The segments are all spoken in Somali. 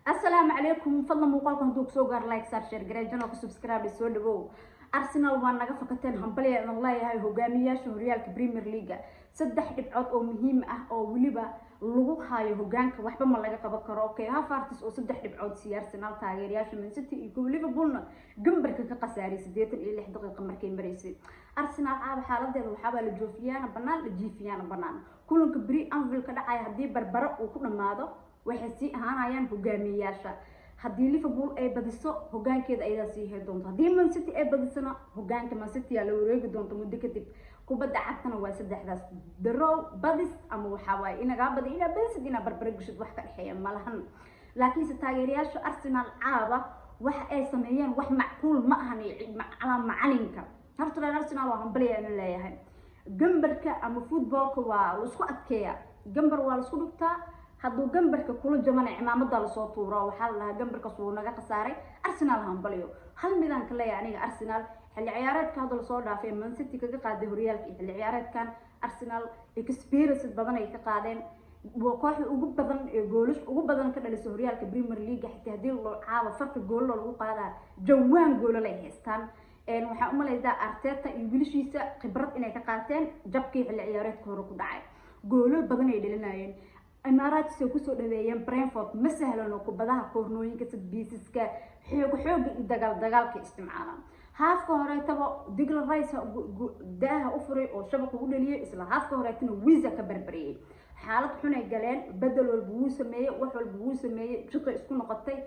السلام عليكم فضلا muuqaalkan haduu soo gaar like share gareey channel subscribe soo dhawow Arsenal waa naga fakateen hambaliya in Allah yahay hogaamiyaasha horyaalka Premier League saddex dhibcood oo muhiim ah oo waliba lagu hayo hogaanka waxba ma laga qaban karo okay Havertz oo saddex dhibcood si Arsenal taageerayaasha Man City iyo Liverpool gambarka ka qasaaray 86 daqiiqo markay mareysay Arsenal aad xaaladeeda waxa la joofiyana banaan la jiifiyana banaan kulanka bari Anfield ka dhacay hadii barbaro uu ku dhamaado waxay si ahaanayaan hogaamiyaasha hadii Liverpool ay badiso hogaankeeda ay sii hay doonto hadii Man City ay badisana hogaanka Man City la wareegi doonto muddo kadib kubadda cagtana waa saddexdaas draw badis ama waxa way inaga badi ina Man City ina barbaro gashid wax ka dhaxeeya malahan laakiin si taageerayaasha Arsenal caaba wax ay sameeyeen wax macquul ma ahan macalinka horta Arsenal waa hambaliya in leeyahay gambarka ama footballka waa isku adkeeya gambar waa isku dhigtaa hadduu gambarka kula jabanay cimaamada la soo tuuro waxa la gambarka soo naga qasaaray Arsenal hambaliyo hal midaan ka leeyahay aniga Arsenal xilli ciyaareedka hadal soo dhaafay Man City kaga qaaday horyaalka xilli ciyaareedkan Arsenal experience badan ay ka qaadeen kooxda ugu badan ee goolash ugu badan ka dhalisay horyaalka Premier League xitaa hadii loo caabo farka gool lagu qaadaa jawaan gool la haystaan waxa u maleeyda Arteta iyo wiilashiisa khibrad inay ka qaateen jabkii xilli ciyaareedka hore ku dhacay goolal badan ay dhalinayeen Emirates ku soo dhaweeyeen Brentford ma sahlano kubadaha koornooyinka sadbiiska xoog dagaalka isticmaalaan haafka hore taba Declan Rice daaha u furay oo shabaq ugu dhaliyay isla haafka hore tan Wiza ka barbariyay xaalad xun ay galeen badal walba uu sameeyay wax walba uu sameeyay shaqo isku noqotay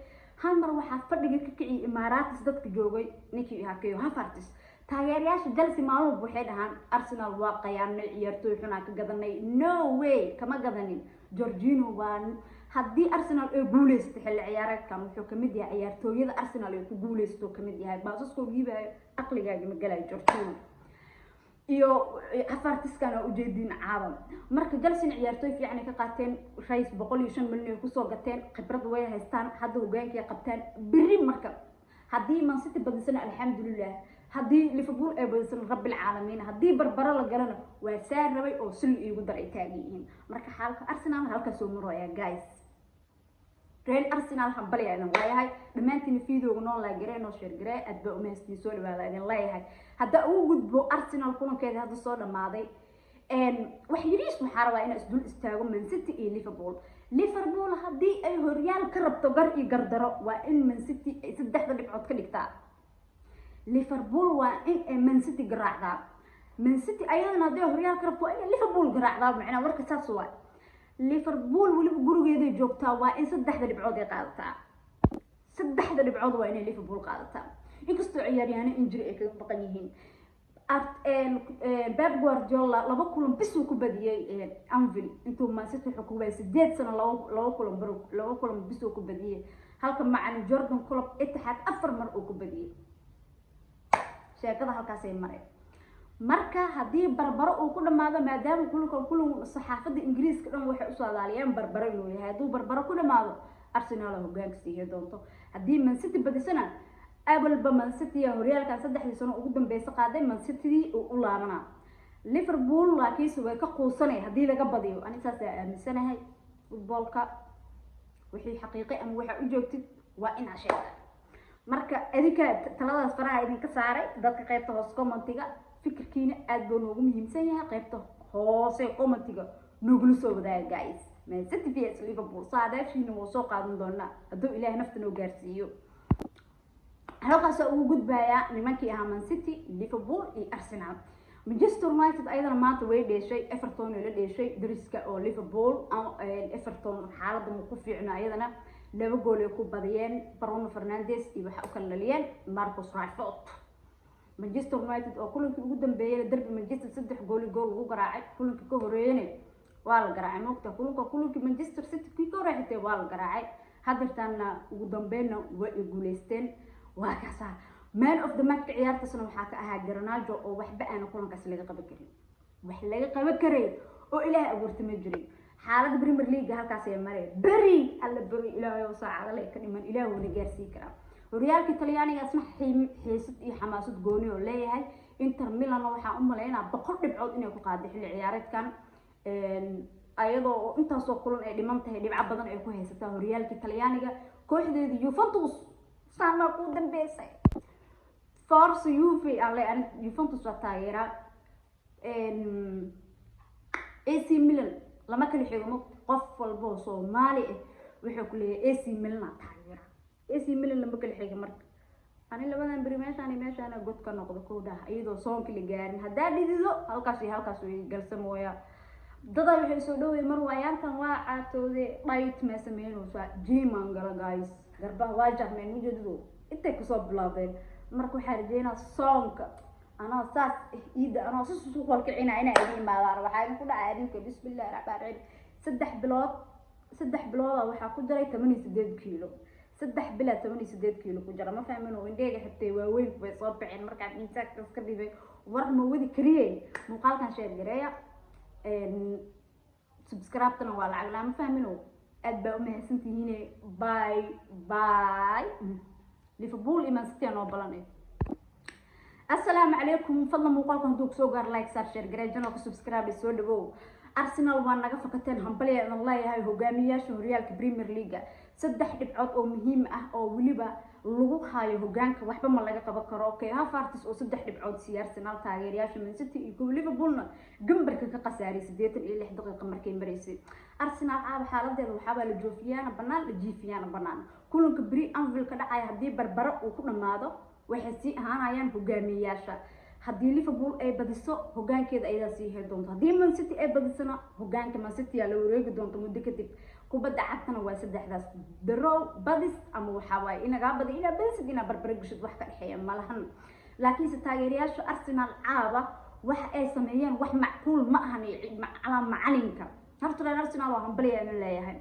hal mar waxa fadhiga ka kiciyay Emirates dadka joogay ninkii hakeeyo Havertz taageerayaasha Chelsea maalmo waxay dhahaan Arsenal waa qayaanay ciyaartooy xun ka gadanay no way kama gadanin Jorginho waan hadii Arsenal ay guuleysto xilli ciyaareedkan wuxuu kamid yahay ciyaartooyada Arsenal ay ku guuleysto kamid yahay baasasko giibay aqligaaga ma galay Jorginho iyo Havertz kana u jeedin caawan marka Chelsea ciyaartooy fiican ka qaateen Rice 105 milyan ku soo gateen khibrad way haystaan hadda hogaanka qabtaan biri marka hadii Man City badisana alxamdulillah hadii Liverpool ay badisana rabbil caalamiin hadii barbaro la galana waa saar rabay oo sil iigu daray taagiin marka xaalka Arsenal halka soo maraya guys Real Arsenal hambaliya inaan leeyahay dhamaantiin fiidooga noo la gareeno share garee aad ba u meestii soo dhawaada idin leeyahay hadda uu gudbo Arsenal kulankeeda hadda soo dhamaaday wax yiriis waxa rabaa in isdul istaago Man City iyo Liverpool hadii ay horyaal ka rabto gar iyo gardaro waa in Man City ay saddexda dhibcood ka dhigtaa Liverpool waa in Man City garaacda Man City ayadana hadii horyaal ka rabto in Liverpool garaacda macna warka saas waa Liverpool waliba gurigeeda joogtaa waa in saddexda dhibcood ay qaadataa saddexda dhibcood waa in Liverpool qaadataa inkastoo ciyaaryahan injury ay kaga baqan yihiin Pep Guardiola laba kulan bis uu ku badiyay Anfield intuu Man City xukuumay 8 sano laba kulan bis uu ku badiyay halka macallin Jurgen Klopp Etihad 4 mar uu ku badiyay sheekada halkaas ay maray marka hadii barbaro uu ku dhamaado maadaama kulan saxaafada Ingiriiska dhan waxay u soo daaliyeen barbaro inuu yahay haduu barbaro ku dhamaado Arsenal hogaanka sii doonto hadii Man City badisana Man City horyaalka 3 sano ugu dambeysay qaaday Man City u laabana Liverpool laakiin way ka quusanay hadii laga badiyo aniga saas aaminsanahay footballka wixii xaqiiqi ama waxa u joogtid waa in sheegta marka adika taladaas faraha idin ka saaray dadka qaybta hoos commentiga fikirkiina aad buu noogu muhiimsan yahay qaybta hoose commentiga noogu soo wadaaga guys Man City vs Liverpool saadaashiina wuu soo qaadan doonaa haduu Ilaahay nafta noo gaarsiiyo halkaas uu gudbaya nimankii ahaa Man City Liverpool iyo Arsenal Manchester United ayadana maanta way dheeshay Everton la dheeshay dariska oo Liverpool Everton xaaladda ku fiicnaa ayadana laba gool ay ku badiyeen Bruno Fernandes iyo waxa uu kala dhaliyeen Marcus Rashford Manchester United oo kulankii ugu dambeeyay darbi Manchester 3 gool ugu garaacay kulankii ka horeeyay waa la garaacay moogta kulankii Manchester City ka horeeyay waa la garaacay hadirtaana ugu dambeeyna way guuleysteen waa kaasa man of the match ciyaartasna waxa ka ahaa Garnacho oo waxba aan kulankaas laga qaban karin wax laga qaban karay oo Ilaahay abuurtay ma jirin xaaladda Premier League halkaas ay maray bari Ilaahay oo saacada leh ka dhiman Ilaahay uu gaarsiin kara horyaalka Talyaaniga asna xiisad iyo xamaasad gooni oo leeyahay Inter Milan waxa u maleynaa 100 dhibcood inay ku qaaday xilli ciyaareedkan ayadoo intaasoo kulan ay dhiman tahay dhibco badan ay ku haysataa horyaalka Talyaaniga kooxdeeda Juventus saama ku dambeysay Forza Juve alle aan Juventus waa taageera AC Milan lama kala xigo qof walba oo Soomaali ah wuxuu ku leeyahay AC Milan taageera AC Milan lama kala xigo marka ani labadan bari meeshaan god ka noqdo kooda iyadoo soonka la gaarin hadaa dhidido halkaas way galsamooya dada waxay soo dhaweey mar waayantan waa caatooday dhayt ma sameeyay jiman gala guys garbaha waa jarmeen mujeedo intay ku soo bilaabeen marka waxa rajeynaa soonka ana saas iida ana soo qolkicina ina ay imaadaan waxa ku dhacay adinka bismillaahir rahmaanir rahiim 3 bilood waxa ku jiray 88 kiilo 3 bilood 88 kiilo ku jira ma fahmin oo indheega xitay waaweyn way soo bixin marka intaas ka dhibay war ma wadi kariyay muuqaalkan share gareeya subscribe-tana waa lacag lama fahmino aad baa u mahadsantihiin bye Liverpool iman City oo balanay assalaamu calaykum fadlan muuqaalkan haduu soo gaar like share gareeya channel subscribe soo dhawow Arsenal waa naga fakateen hambaliya in Allah yahay hogaamiyaasha horyaalka Premier League 3 dhibcood oo muhiim ah oo waliba lagu hayo hogaanka waxba ma laga qaban karo okay Havertz oo 3 dhibcood si Arsenal taageerayaasha Man City iyo Liverpoolna gambarka ka qasaaray 86 daqiiqo markay mareysay Arsenal xaaladeeda waxa la joofiyana banaan la jiifiyana banaan kulanka bari Anfield ka dhacay hadii barbaro uu ku dhamaado waxay si ahaanayaan hogaamiyaasha hadii Liverpool ay badiso hogaankeeda ay sii hay doonto hadii Man City ay badisana hogaanka Man City la wareegi doonto muddo kadib kubadda cagtana waa saddexdaas draw badis ama waxa way inaga badi ina badis ina barbaro gashad wax ka dhaxeeya malahan laakiin taageerayaasha Arsenal caaba wax ay sameeyeen wax macquul ma ahan macalinka horta Arsenal waa hambaliya in leeyahay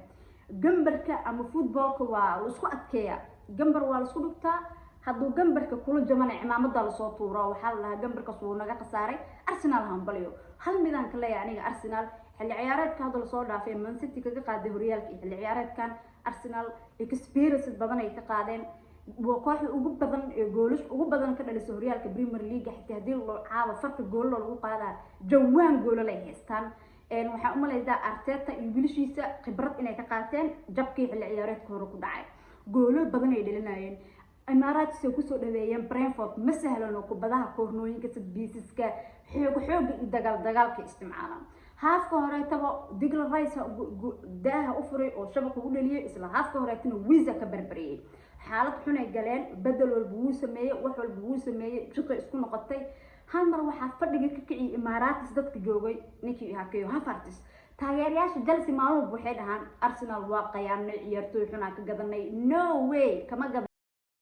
gambarka ama footballka waa isku adkeeya gambar waa isku dhigtaa haduu gambarka kula jamanay cimaamada la soo tuuro waxa la gambarka soo naga qasaaray Arsenal hambaliyo hal midaan ka leeyahay aniga Arsenal xilli ciyaareedka hadal soo dhaafay Man City kaga qaaday horyaalka xilli ciyaareedkan Arsenal experience badan ay ka qaadeen kooxda ugu badan ee goolash ugu badan ka dhalisay horyaalka Premier League xitaa hadii loo caabo farka gool lagu qaadaa jawaan gool la haystaan waxa u maleeyda Arteta iyo wiilashiisa khibrad inay ka qaateen jabkii xilli ciyaareedka hore ku dhacay goolal badan ay dhalinayeen Emirates ku soo dhaweeyeen Brentford ma sahlano kubadaha koornooyinka sadbiiska xoog dagaalka isticmaalaan haafka hore taba Declan Rice daaha u furay oo shabaq ugu dhaliyay isla haafka hore tan Wiza ka barbariyay xaalad xun ay galeen badal walba uu sameeyay wax walba uu sameeyay shaqo isku noqotay hal mar waxa fadhiga ka kiciyay Emirates dadka joogay ninkii hakeeyo Havertz taageerayaasha Chelsea maalmo waxay dhahaan Arsenal waa qayaanay ciyaartooy xun ka gadanay no way kama